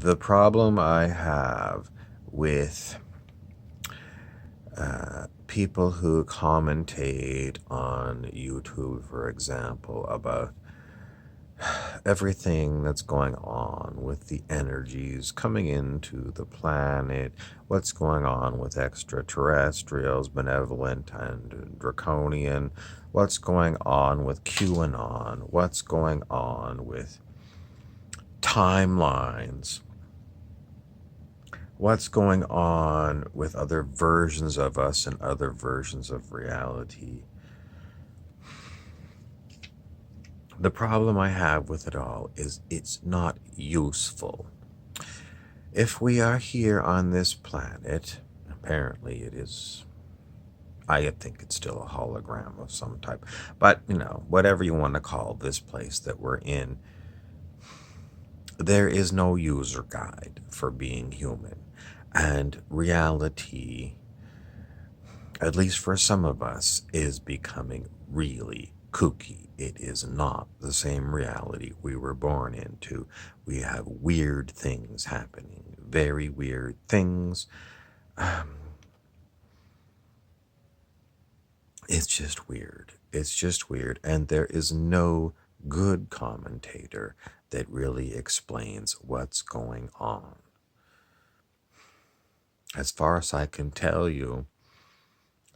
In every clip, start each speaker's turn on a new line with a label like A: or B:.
A: The problem I have with people who commentate on YouTube, for example, about everything that's going on with the energies coming into the planet, what's going on with extraterrestrials, benevolent and draconian, what's going on with QAnon, what's going on with timelines, what's going on with other versions of us and other versions of reality. The problem I have with it all is it's not useful. If we are here on this planet, apparently it is, I think it's still a hologram of some type, but whatever you want to call this place that we're in, there is no user guide for being human. And reality, at least for some of us, is becoming really kooky. It is not the same reality we were born into. We have weird things happening, very weird things. It's just weird. It's just weird. And there is no good commentator that really explains what's going on. As far as I can tell you,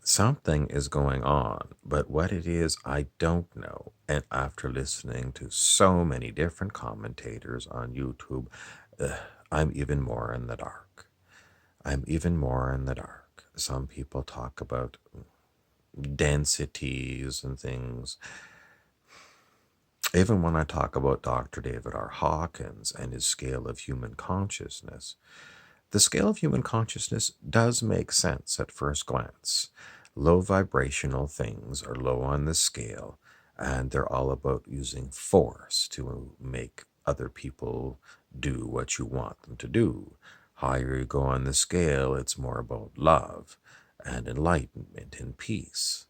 A: something is going on, but what it is, I don't know. And after listening to so many different commentators on YouTube, I'm even more in the dark. I'm even more in the dark. Some people talk about densities and things. Even when I talk about Dr. David R. Hawkins and his scale of human consciousness, the scale of human consciousness does make sense at first glance. Low vibrational things are low on the scale, and they're all about using force to make other people do what you want them to do. Higher you go on the scale, it's more about love and enlightenment and peace.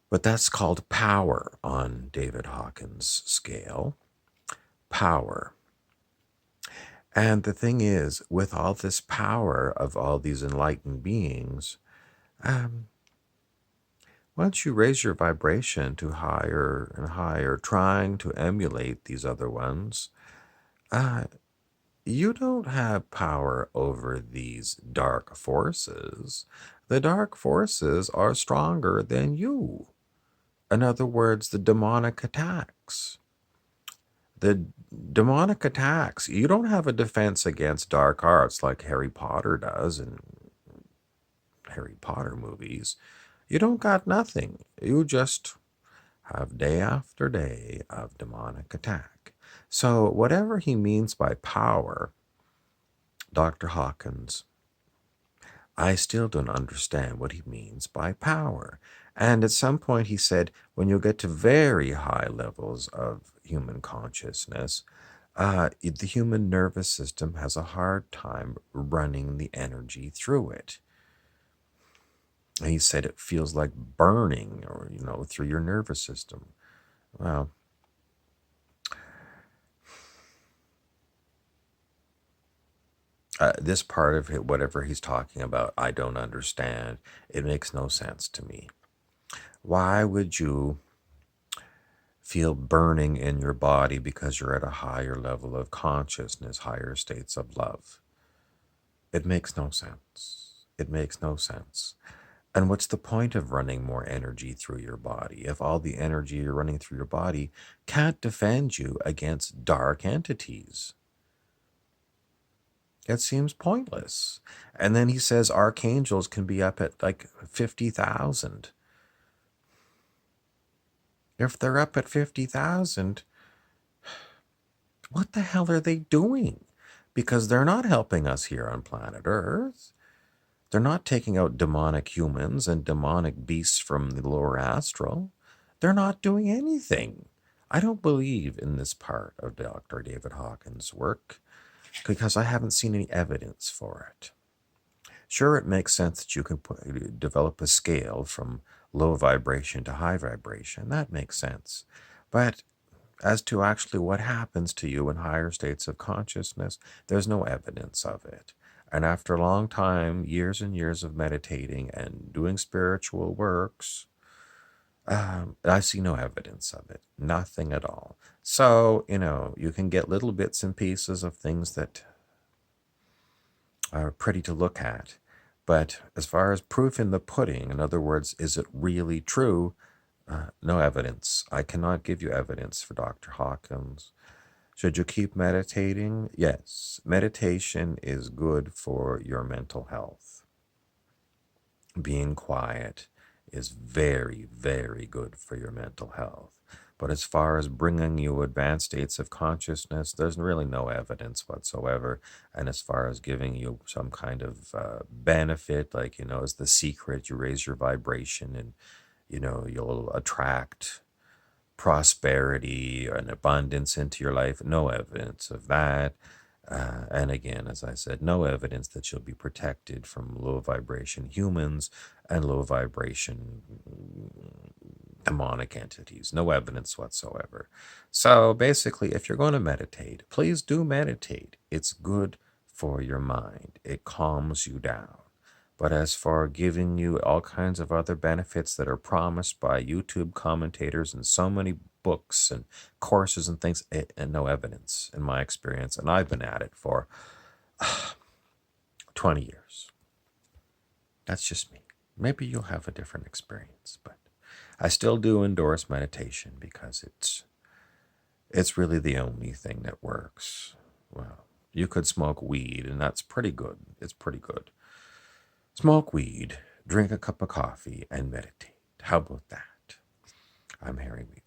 A: But that's called power on David Hawkins' scale. Power. And the thing is, with all this power of all these enlightened beings, once you raise your vibration to higher and higher, trying to emulate these other ones, you don't have power over these dark forces. The dark forces are stronger than you. In other words, the demonic attacks. The demonic attacks. You don't have a defense against dark arts like Harry Potter does in Harry Potter movies. You don't got nothing. You just have day after day of demonic attack. So whatever he means by power, Dr. Hawkins, I still don't understand what he means by power. And at some point he said, when you get to very high levels of human consciousness, the human nervous system has a hard time running the energy through it. And he said it feels like burning, or through your nervous system. Well, this part of it, whatever he's talking about, I don't understand. It makes no sense to me. Why would you feel burning in your body because you're at a higher level of consciousness, higher states of love? It makes no sense. It makes no sense. And what's the point of running more energy through your body if all the energy you're running through your body can't defend you against dark entities? It seems pointless. And then he says archangels can be up at like 50,000. If they're up at 50,000, what the hell are they doing? Because they're not helping us here on planet Earth. They're not taking out demonic humans and demonic beasts from the lower astral. They're not doing anything. I don't believe in this part of Dr. David Hawkins' work because I haven't seen any evidence for it. Sure, it makes sense that you can develop a scale from low vibration to high vibration. That makes sense. But As to actually what happens to you in higher states of consciousness, there's no evidence of it. And after a long time, years and years of meditating and doing spiritual works, I see no evidence of it. Nothing at all. So, you can get little bits and pieces of things that are pretty to look at. But as far as proof in the pudding, in other words, is it really true? No evidence. I cannot give you evidence for Dr. Hawkins. Should you keep meditating? Yes. Meditation is good for your mental health. Being quiet is very, very good for your mental health. But as far as bringing you advanced states of consciousness, there's really no evidence whatsoever. And as far as giving you some kind of benefit, like, as the secret, you raise your vibration and, you'll attract prosperity and abundance into your life. No evidence of that. And again, as I said, no evidence that you'll be protected from low vibration humans and low vibration demonic entities. No evidence whatsoever. So basically, if you're going to meditate, please do meditate. It's good for your mind, it calms you down. But as for giving you all kinds of other benefits that are promised by YouTube commentators and so many books and courses and things, and no evidence in my experience. And I've been at it for 20 years. That's just me. Maybe you'll have a different experience, but I still do endorse meditation because it's really the only thing that works. Well, you could smoke weed, and that's pretty good. It's pretty good. Smoke weed, drink a cup of coffee, and meditate. How about that? I'm Harry Weaver.